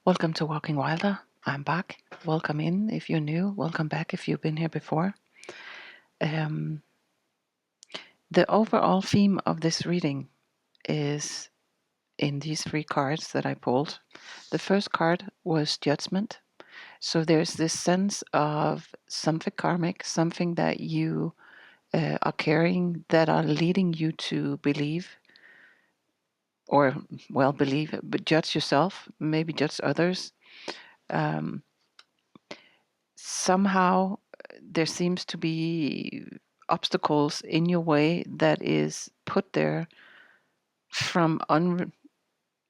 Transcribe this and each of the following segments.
Welcome to Walking Wilder. I'm back. Welcome in if you're new. Welcome back if you've been here before. Um, the overall theme of this reading is in these three cards that I pulled. The first card was judgment. So there's this sense of something karmic, something that you are carrying that are leading you to believe, or, well, believe, but judge yourself, maybe judge others. Somehow there seems to be obstacles in your way that is put there from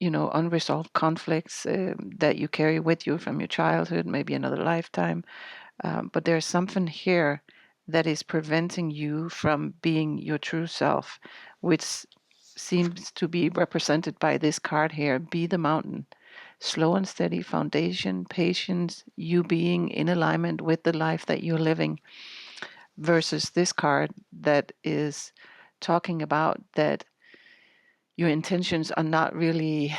unresolved conflicts that you carry with you from your childhood, maybe another lifetime. But there's something here that is preventing you from being your true self, which seems to be represented by this card here. Be the mountain. Slow and steady foundation, patience, you being in alignment with the life that you're living, versus this card that is talking about that your intentions are not really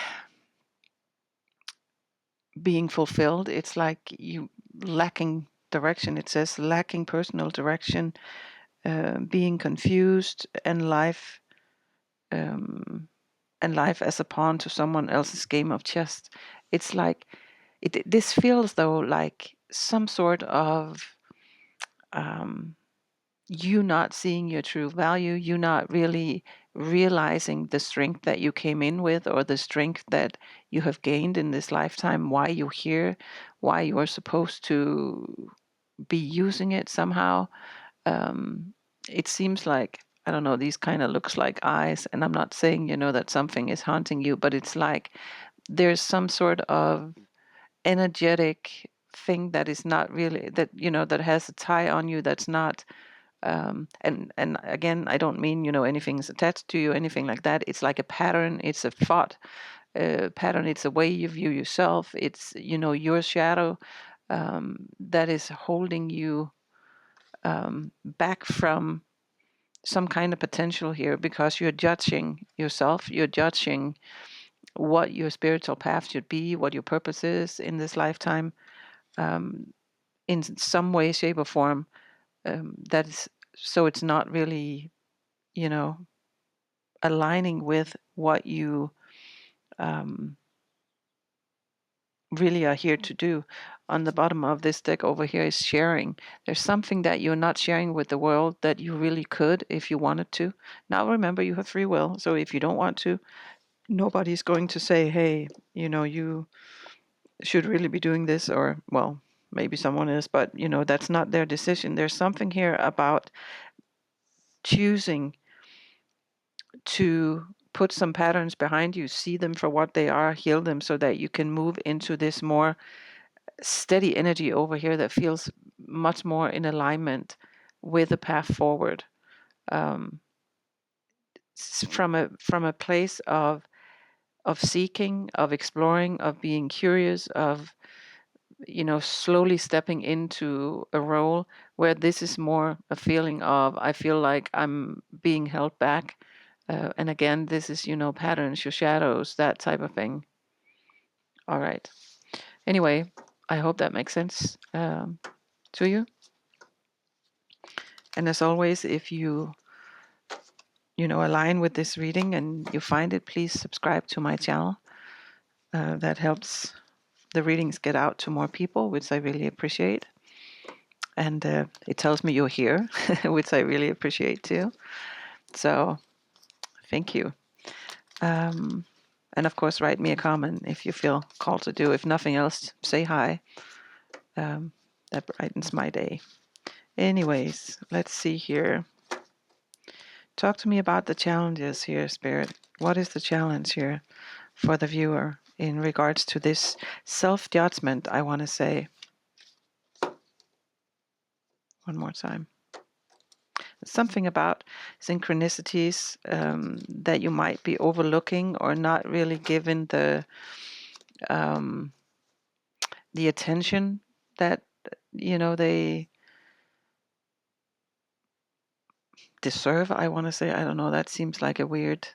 being fulfilled. It's like you lacking direction. It says lacking personal direction, being confused, and life as a pawn to someone else's game of chess. It's like this feels though like some sort of you not seeing your true value, you not really realizing the strength that you came in with, or the strength that you have gained in this lifetime, why you're here, why you are supposed to be using it somehow. It seems like, I don't know, these kind of looks like eyes, and I'm not saying, that something is haunting you, but it's like there's some sort of energetic thing that is not really, that, that has a tie on you, that's not and again, I don't mean, anything's attached to you, anything like that. It's like a pattern. It's a thought pattern. It's a way you view yourself. It's, your shadow that is holding you back from some kind of potential here, because you're judging yourself. You're judging what your spiritual path should be, what your purpose is in this lifetime, in some way, shape, or form. That is, so it's not really, you know, aligning with what you really are here to do. On the bottom of this deck over here is sharing. There's something that you're not sharing with the world that you really could if you wanted to. Now remember, you have free will, so if you don't want to, nobody's going to say, hey, you should really be doing this, or, well, maybe someone is, but that's not their decision. There's something here about choosing to put some patterns behind you, see them for what they are, heal them, so that you can move into this more steady energy over here that feels much more in alignment with the path forward, from a place of seeking, of exploring, of being curious, of slowly stepping into a role where this is more a feeling of, I feel like I'm being held back. And again, this is, patterns, your shadows, that type of thing. All right. Anyway, I hope that makes sense to you. And as always, if you align with this reading and you find it, please subscribe to my channel. That helps the readings get out to more people, which I really appreciate. And it tells me you're here, which I really appreciate too. So thank you. And of course, write me a comment if you feel called to do. If nothing else, say hi. That brightens my day. Anyways, let's see here. Talk to me about the challenges here, Spirit. What is the challenge here for the viewer in regards to this self-judgment, I want to say? One more time. Something about synchronicities that you might be overlooking or not really given the attention that they deserve, I want to say. I don't know, that seems like a weird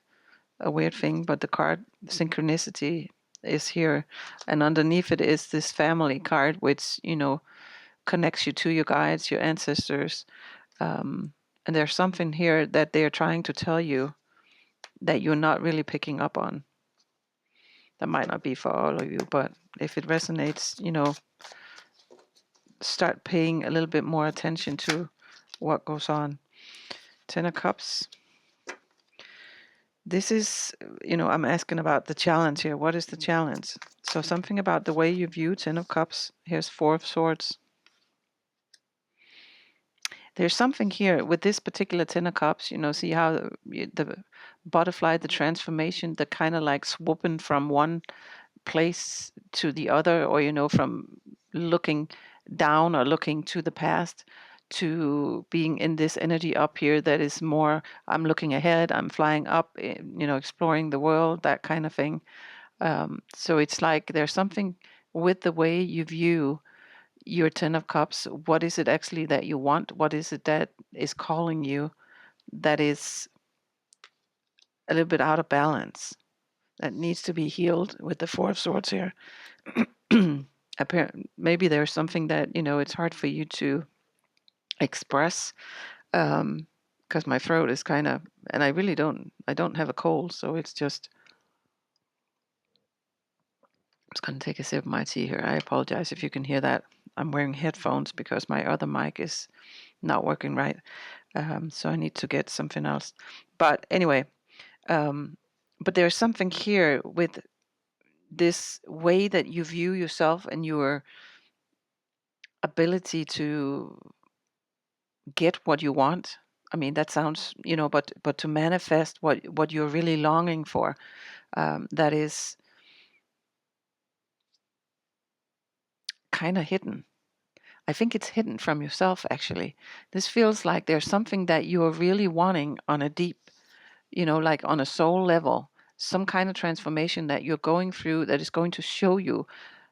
thing, but the card synchronicity is here, and underneath it is this family card, which connects you to your guides, your ancestors, and there's something here that they're trying to tell you that you're not really picking up on. That might not be for all of you, but if it resonates, start paying a little bit more attention to what goes on. Ten of Cups. This is, I'm asking about the challenge here. What is the challenge? So something about the way you view Ten of Cups. Here's Four of Swords. There's something here with this particular Ten of Cups, see how the butterfly, the transformation, the kind of like swooping from one place to the other, or, from looking down or looking to the past to being in this energy up here that is more, I'm looking ahead, I'm flying up, exploring the world, that kind of thing. So it's like there's something with the way you view your Ten of Cups. What is it actually that you want? What is it that is calling you that is a little bit out of balance, that needs to be healed with the Four of Swords here? Maybe there's something that, it's hard for you to express, because my throat is kind of, and I don't have a cold, so it's just, I'm just going to take a sip of my tea here. I apologize if you can hear that. I'm wearing headphones because my other mic is not working right. So I need to get something else. But anyway, but there's something here with this way that you view yourself and your ability to get what you want. I mean, that sounds, but to manifest what you're really longing for, that is kind of hidden. I think it's hidden from yourself, actually. This feels like there's something that you're really wanting on a deep, like on a soul level, some kind of transformation that you're going through that is going to show you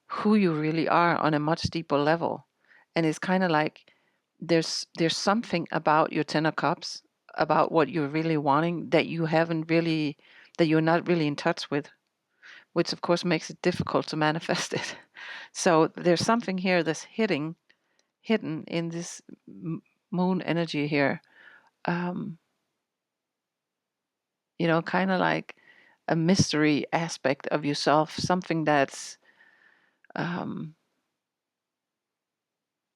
who you really are on a much deeper level. And it's kind of like there's something about your Ten of Cups, about what you're really wanting that you're not really in touch with, which of course makes it difficult to manifest it. So there's something here that's hidden in this moon energy here. Kind of like a mystery aspect of yourself, something that's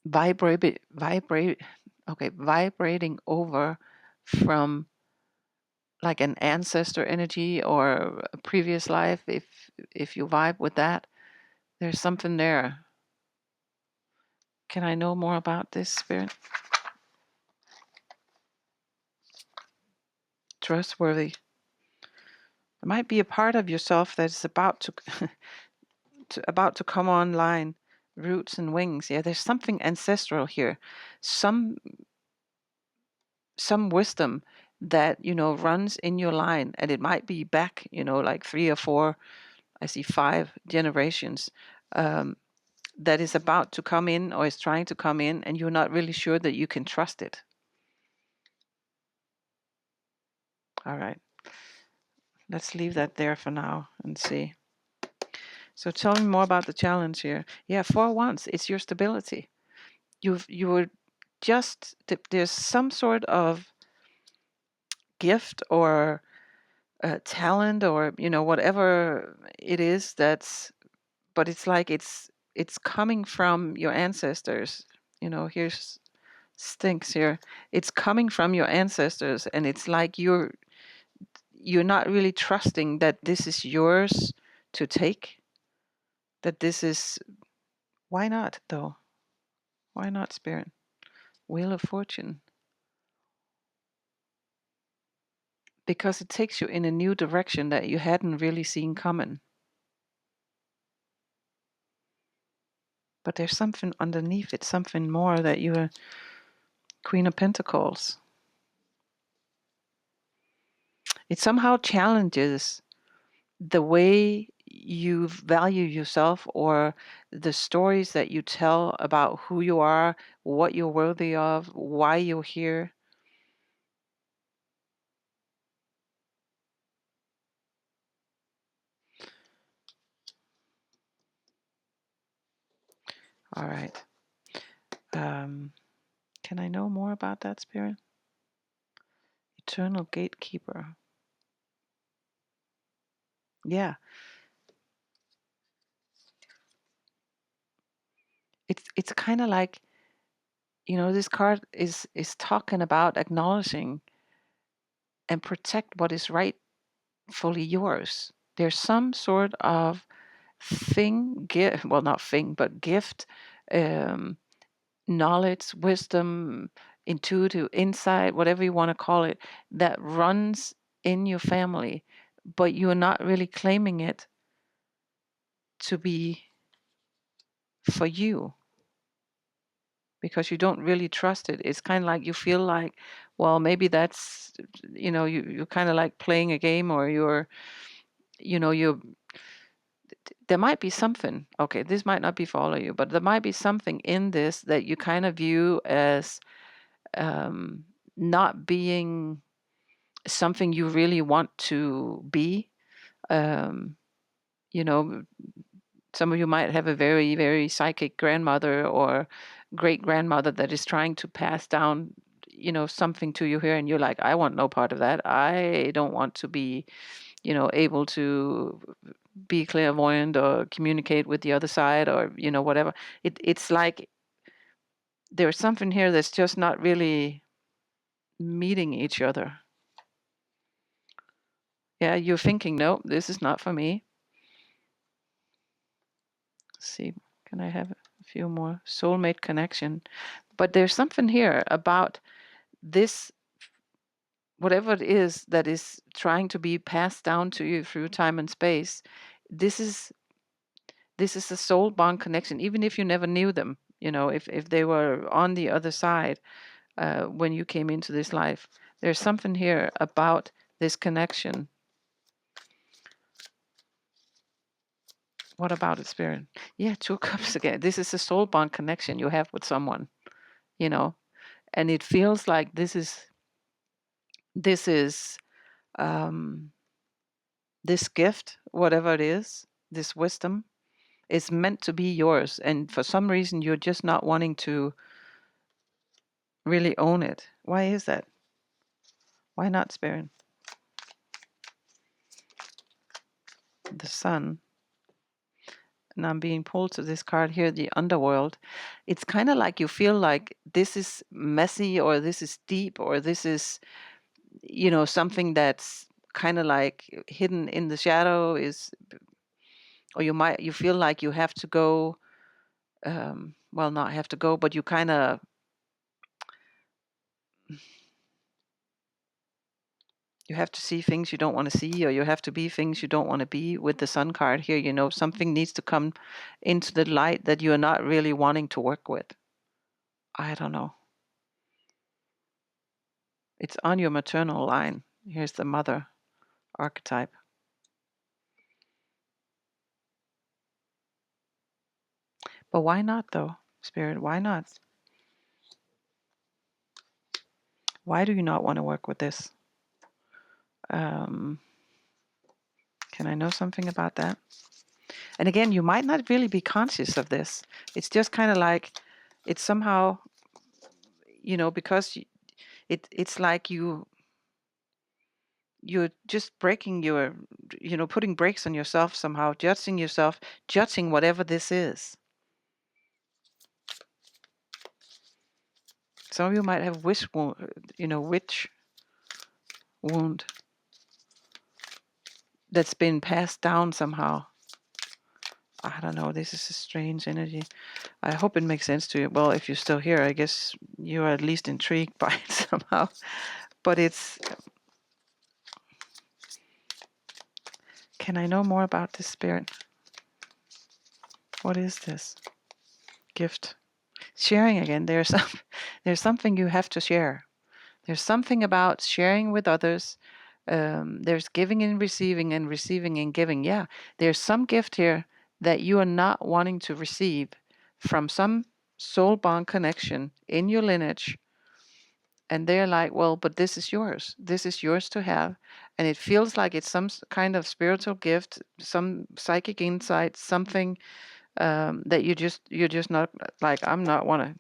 vibrating over from like an ancestor energy or a previous life. If you vibe with that, there's something there. Can I know more about this, Spirit? Trustworthy. There might be a part of yourself that's about to come online. Roots and wings. Yeah, there's something ancestral here. Some wisdom that runs in your line, and it might be back, like 3 or 4, I see 5 generations, that is about to come in or is trying to come in, and you're not really sure that you can trust it. All right, let's leave that there for now and see. So tell me more about the challenge here. Yeah, for once, it's your stability. You were just, there's some sort of gift or talent or whatever it is, but it's like it's coming from your ancestors. Here's Stinks here. It's coming from your ancestors, and it's like you're not really trusting that this is yours to take, that this is, why not though? Why not, Spirit? Wheel of Fortune. Because it takes you in a new direction that you hadn't really seen coming. But there's something underneath it, something more that you're Queen of Pentacles. It somehow challenges the way you value yourself or the stories that you tell about who you are, what you're worthy of, why you're here. All right. Can I know more about that, Spirit? Eternal gatekeeper. Yeah. It's kind of like, this card is talking about acknowledging and protect what is rightfully yours. There's some sort of thing, gift, well, not thing, but gift, um, knowledge, wisdom, intuitive insight, whatever you want to call it, that runs in your family, but you're not really claiming it to be for you because you don't really trust it. It's kind of like you feel like, well, maybe that's, you're kind of like playing a game, or you're, there might be something, okay, this might not be for all of you, but there might be something in this that you kind of view as not being something you really want to be. Um, you know, some of you might have a very, very psychic grandmother or great grandmother that is trying to pass down, something to you here, and you're like, I want no part of that. I don't want to be, able to be clairvoyant or communicate with the other side, or whatever. It's like there's something here that's just not really meeting each other. Yeah, you're thinking, no, this is not for me. Let's see, can I have a few more? Soulmate connection. But there's something here about this, whatever it is that is trying to be passed down to you through time and space. This is a soul bond connection, even if you never knew them. If they were on the other side when you came into this life, there's something here about this connection. What about it, Spirit? Yeah, Two of Cups again. This is a soul bond connection you have with someone, and it feels like this is this gift, whatever it is, this wisdom is meant to be yours, and for some reason you're just not wanting to really own it. Why is that? Why not, Spirit? The Sun. And I'm being pulled to this card here, the underworld. It's kind of like you feel like this is messy, or this is deep, or this is, something that's kind of like hidden in the shadow, or you feel like you have to go, well, not have to go, but you kind of, you have to see things you don't want to see, or you have to be things you don't want to be. With the Sun card here, something needs to come into the light that you're not really wanting to work with. I don't know. It's on your maternal line. Here's the mother archetype. But why not, though, Spirit? Why not? Why do you not want to work with this? Can I know something about that? And again, you might not really be conscious of this. It's just kind of like, it's somehow, because it's like you're just breaking your, putting brakes on yourself somehow, judging yourself, judging whatever this is. Some of you might have witch wound that's been passed down somehow. I don't know. This is a strange energy. I hope it makes sense to you. Well, if you're still here, I guess you're at least intrigued by it somehow. But can I know more about this, Spirit? What is this? Gift. Sharing again. There's something you have to share. There's something about sharing with others. There's giving and receiving and giving. Yeah, there's some gift here that you are not wanting to receive from some soul bond connection in your lineage. And they're like, well, but this is yours. This is yours to have. And it feels like it's some kind of spiritual gift, some psychic insight, something that you're just not like, I don't want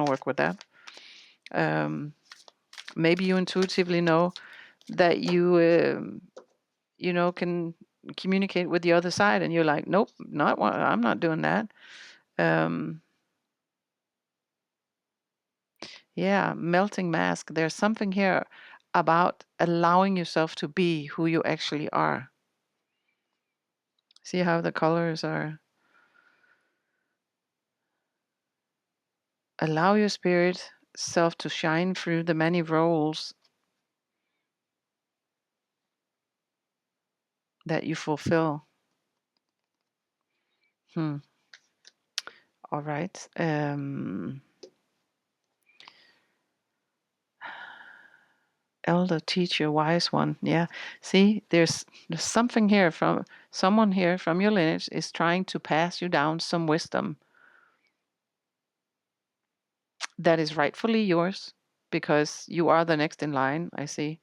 to work with that. Maybe you intuitively know that you can communicate with the other side, and you're like, nope, I'm not doing that. Yeah, melting mask. There's something here about allowing yourself to be who you actually are. See how the colors are. Allow your spirit self to shine through the many roles that you fulfill. All right. Elder, teacher, wise one. Yeah. See, there's something here from someone here from your lineage is trying to pass you down some wisdom that is rightfully yours because you are the next in line, I see.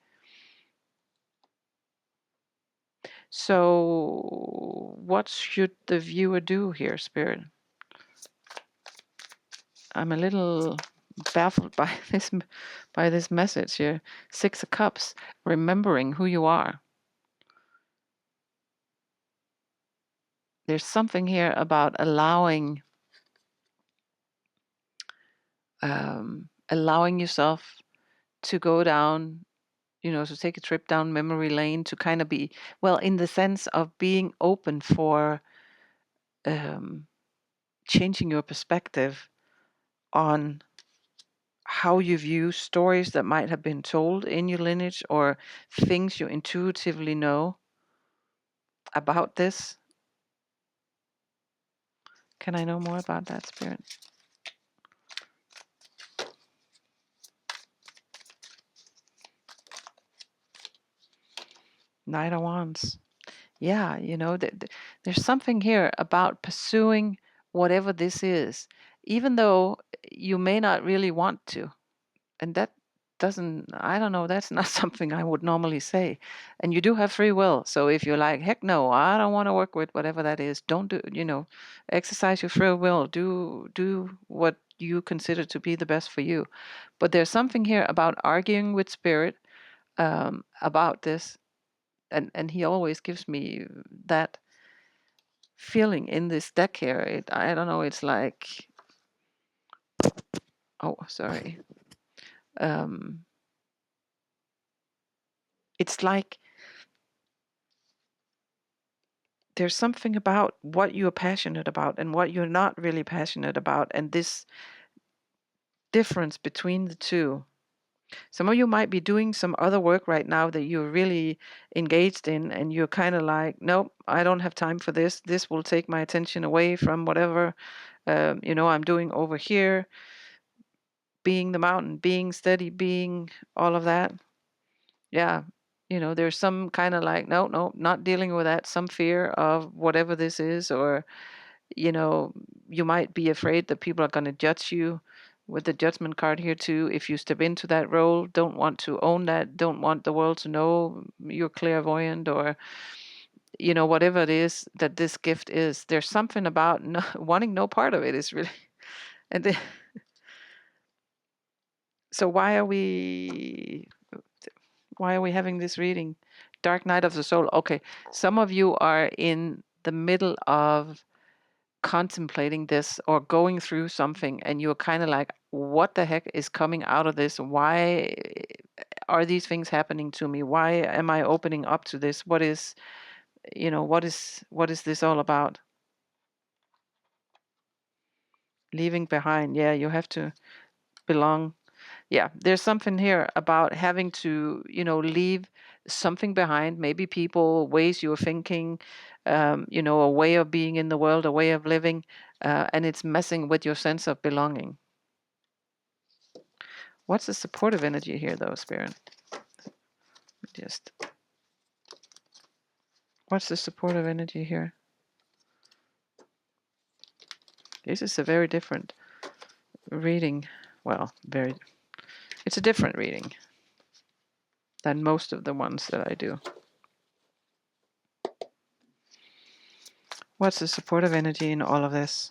So, what should the viewer do here, Spirit? I'm a little baffled by this message here. 6 of Cups, remembering who you are. There's something here about allowing yourself to go down, to take a trip down memory lane, to kind of be, well, in the sense of being open for changing your perspective on how you view stories that might have been told in your lineage or things you intuitively know about this. Can I know more about that, Spirit? Knight of Wands. Yeah, there's something here about pursuing whatever this is, even though you may not really want to. And that I don't know, that's not something I would normally say. And you do have free will. So if you're like, heck no, I don't want to work with whatever that is, don't do, exercise your free will. Do what you consider to be the best for you. But there's something here about arguing with spirit about this. And he always gives me that feeling in this deck here. I don't know, it's like, oh, sorry. It's like there's something about what you're passionate about and what you're not really passionate about, and this difference between the two. Some of you might be doing some other work right now that you're really engaged in, and you're kind of like, nope, I don't have time for this. This will take my attention away from whatever, I'm doing over here, being the mountain, being steady, being all of that. Yeah. There's some kind of like, no, not dealing with that, some fear of whatever this is, or you might be afraid that people are going to judge you with the judgment card here too. If you step into that role, don't want to own that, don't want the world to know you're clairvoyant, or, whatever it is that this gift is. There's something about wanting no part of it is really, and so why are we having this reading? Dark Night of the Soul. Okay. Some of you are in the middle of contemplating this or going through something, and you're kind of like, what the heck is coming out of this? Why are these things happening to me? Why am I opening up to this? What is this all about? Leaving behind. Yeah, you have to belong. Yeah, there's something here about having to, leave something behind, maybe people, ways you're thinking, a way of being in the world, a way of living, and it's messing with your sense of belonging. What's the supportive energy here, though, Spirit? What's the supportive energy here? This is a very different reading. Well, it's a different reading than most of the ones that I do. What's the supportive energy in all of this?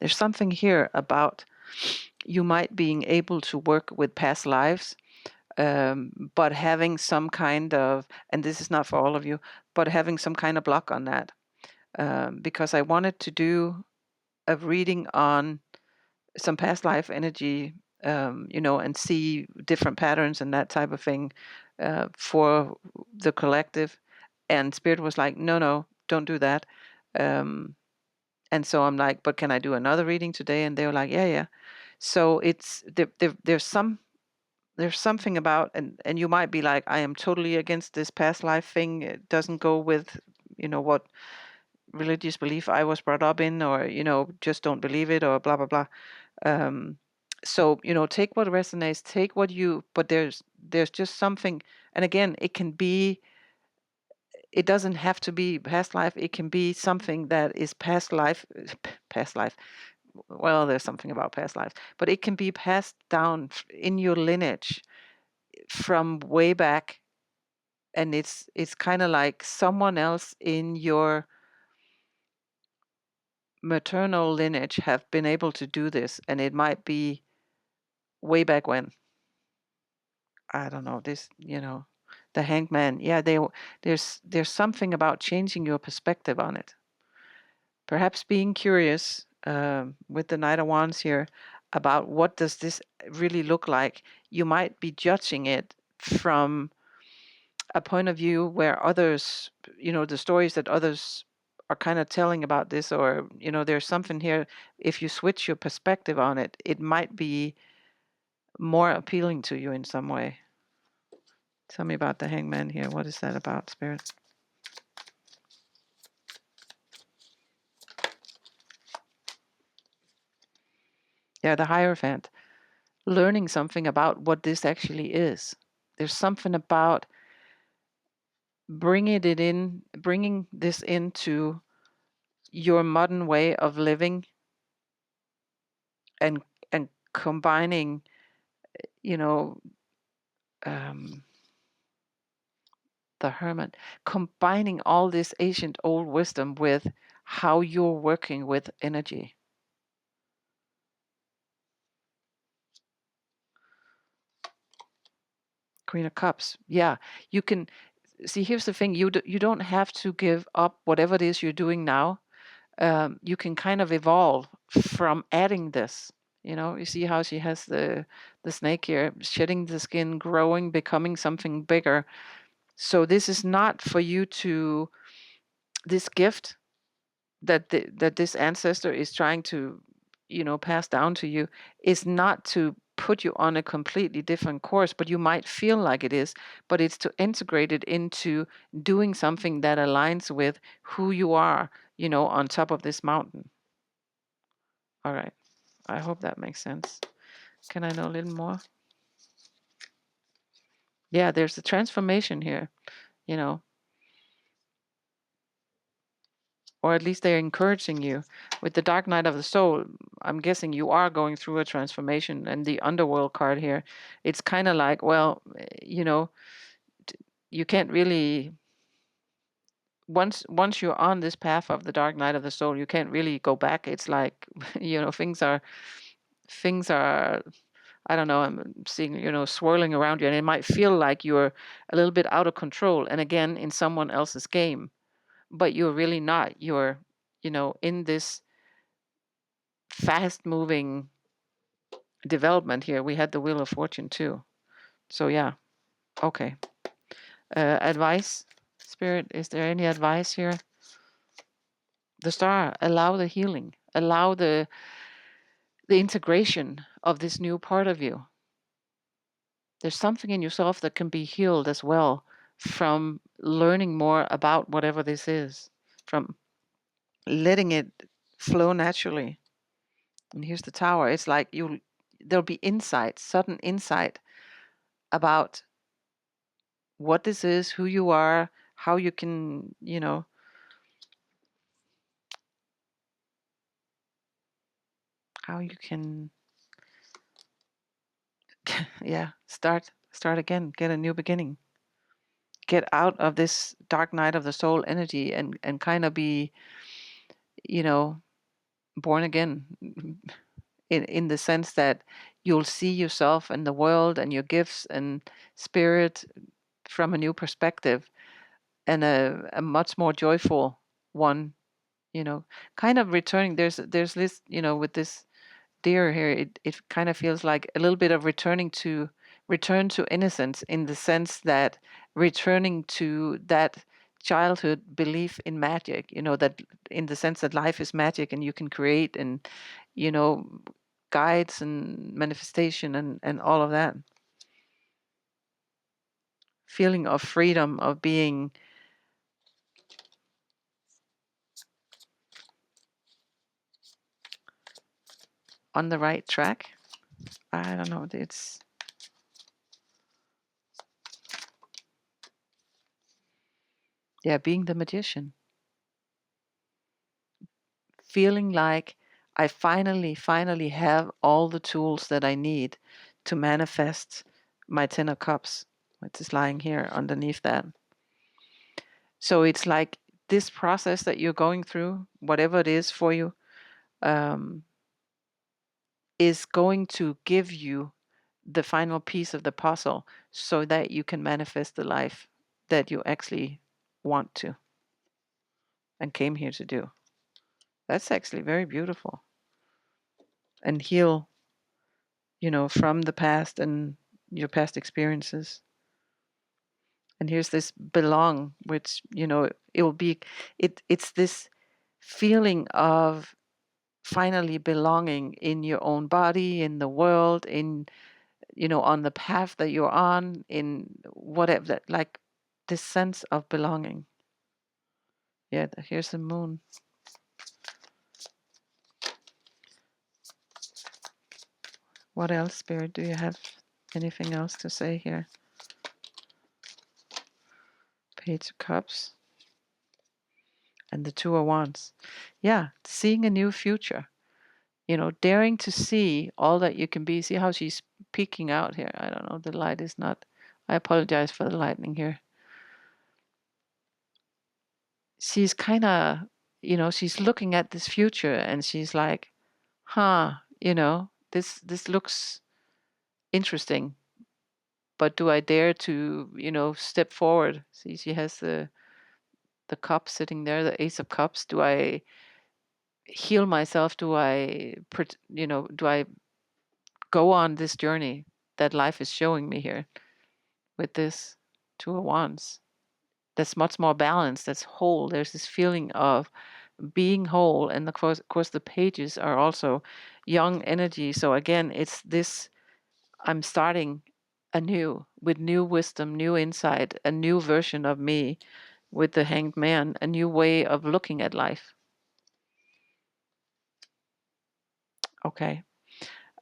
There's something here about you might being able to work with past lives, but having some kind of, and this is not for all of you, but having some kind of block on that. Because I wanted to do a reading on some past life energy, and see different patterns and that type of thing for the collective. And Spirit was like, no, don't do that. And so I'm like, but can I do another reading today? And they were like, yeah. So it's there's something about, and you might be like, I am totally against this past life thing. It doesn't go with, what religious belief I was brought up in, or, just don't believe it, or blah, blah, blah. So, take what resonates, take what but there's just something, and again, it doesn't have to be past life. It can be something that is past life, past life. Well, there's something about past lives, but it can be passed down in your lineage from way back. And it's kind of like someone else in your maternal lineage have been able to do this, and it might be way back when. I don't know, this, the Hanged Man. Yeah, there's something about changing your perspective on it. Perhaps being curious, with the Knight of Wands here, about what does this really look like. You might be judging it from a point of view where others, the stories that others are kind of telling about this, or, there's something here. If you switch your perspective on it, it might be more appealing to you in some way. Tell me about the Hangman here. What is that about, Spirit? Yeah, the Hierophant. Learning something about what this actually is. There's something about bringing this into your modern way of living, and combining, um, the Hermit, combining all this ancient old wisdom with how you're working with energy. Queen of Cups. Yeah, you can see. Here's the thing: you don't have to give up whatever it is you're doing now. You can kind of evolve from adding this. You see how she has the snake here, shedding the skin, growing, becoming something bigger. So this is not for you to, this gift that this ancestor is trying to, pass down to you, is not to put you on a completely different course, but you might feel like it is, but it's to integrate it into doing something that aligns with who you are, on top of this mountain. All right. I hope that makes sense. Can I know a little more? Yeah, there's a transformation here, you know, or at least they're encouraging you. With the Dark Night of the Soul, I'm guessing you are going through a transformation. And the Underworld card here, it's kind of like, well, you can't really, once you're on this path of the Dark Night of the Soul, you can't really go back. It's like, things are I don't know, I'm seeing, swirling around you, and it might feel like you're a little bit out of control, and again, in someone else's game, but you're really not. You're, in this fast moving development here. We had the Wheel of Fortune too. So, yeah. Okay. Advice, Spirit, is there any advice here? The Star, allow the healing, allow the integration of this new part of you. There's something in yourself that can be healed as well from learning more about whatever this is, from letting it flow naturally. And here's the Tower. It's like there'll be insight, sudden insight about what this is, who you are, how you can, how you can Yeah, start again, get a new beginning. Get out of this dark night of the soul energy and kind of be, you know, born again in the sense that you'll see yourself and the world and your gifts and spirit from a new perspective, and a much more joyful one, you know, kind of returning. There's this, you know, with this deer here, it kind of feels like a little bit of return to innocence, in the sense that returning to that childhood belief in magic, you know, that in the sense that life is magic and you can create, and, you know, guides and manifestation and all of that. Feeling of freedom, of being on the right track. I don't know. It's, yeah, being the magician. Feeling like I finally have all the tools that I need to manifest my Ten of Cups, which is lying here underneath that. So it's like this process that you're going through, whatever it is for you, um, is going to give you the final piece of the puzzle so that you can manifest the life that you actually want to and came here to do. That's actually very beautiful. And heal, you know, from the past and your past experiences. And here's this belong, which, you know, it will be, it's this feeling of finally belonging in your own body, in the world, in, you know, on the path that you're on, in whatever, that, like this sense of belonging. Yeah, here's the moon. What else, Spirit? Do you have anything else to say here? Page of Cups and the Two of Wands. Yeah, seeing a new future. You know, daring to see all that you can be. See how she's peeking out here. I don't know. The light is not. I apologize for the lightning here. She's kind of, you know, she's looking at this future and she's like, huh, you know, this looks interesting, but do I dare to, you know, step forward? See, she has the cup sitting there, the Ace of Cups. Do I heal myself? Do I, you know, do I go on this journey that life is showing me here with this Two of Wands? That's much more balanced. That's whole. There's this feeling of being whole, and of course, the pages are also young energy. So again, it's this: I'm starting anew with new wisdom, new insight, a new version of me with the Hanged Man, a new way of looking at life. Okay.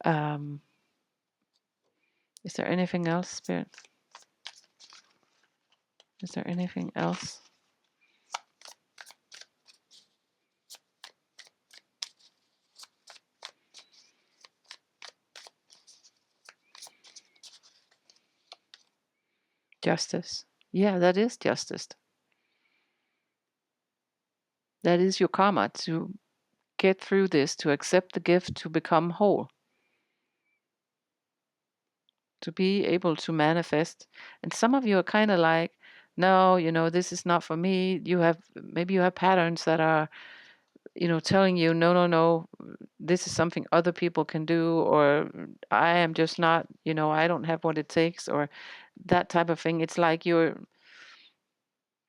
Um, is there anything else, Spirit? Is there anything else? Justice. Yeah, that is justice. That is your karma, to get through this, to accept the gift, to become whole, to be able to manifest. And some of you are kind of like, no, you know, this is not for me. Maybe you have patterns that are, you know, telling you, no, no, no, this is something other people can do, or I am just not, you know, I don't have what it takes, or that type of thing. It's like you're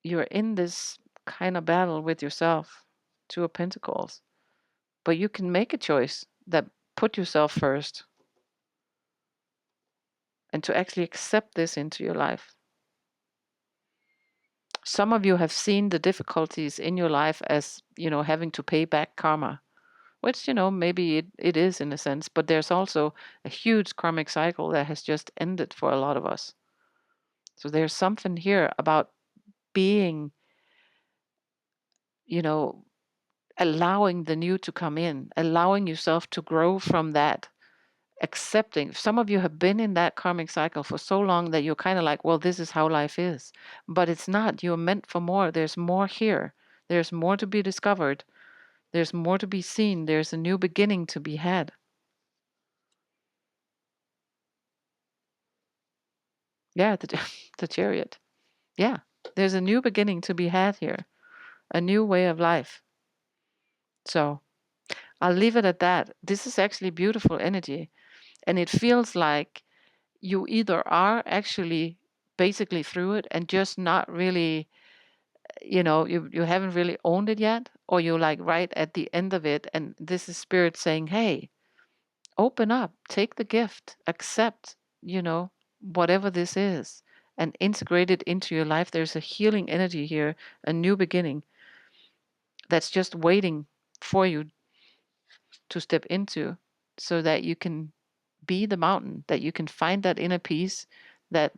in this kind of battle with yourself, Two of Pentacles. But you can make a choice that put yourself first and to actually accept this into your life. Some of you have seen the difficulties in your life as, you know, having to pay back karma, which, you know, maybe it is in a sense, but there's also a huge karmic cycle that has just ended for a lot of us. So there's something here about being, you know, allowing the new to come in, allowing yourself to grow from that, accepting. Some of you have been in that karmic cycle for so long that you're kind of like, well, this is how life is. But it's not. You're meant for more. There's more here. There's more to be discovered. There's more to be seen. There's a new beginning to be had. Yeah, the chariot. Yeah, there's a new beginning to be had here, a new way of life. So I'll leave it at that. This is actually beautiful energy. And it feels like you either are actually basically through it and just not really, you haven't really owned it yet, or you're like right at the end of it. And this is spirit saying, hey, open up, take the gift, accept, whatever this is, and integrate it into your life. There's a healing energy here, a new beginning that's just waiting for you to step into, so that you can be the mountain, that you can find that inner peace, that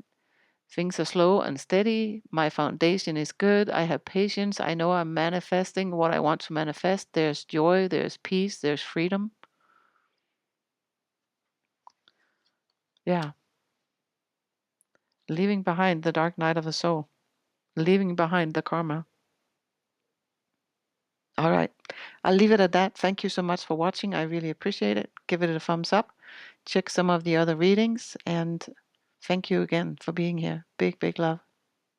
things are slow and steady. My foundation is good. I have patience. I know I'm manifesting what I want to manifest. There's joy, there's peace, there's freedom. Yeah. Leaving behind the dark night of the soul, leaving behind the karma. All right. I'll leave it at that. Thank you so much for watching. I really appreciate it. Give it a thumbs up. Check some of the other readings. And thank you again for being here. Big, big love.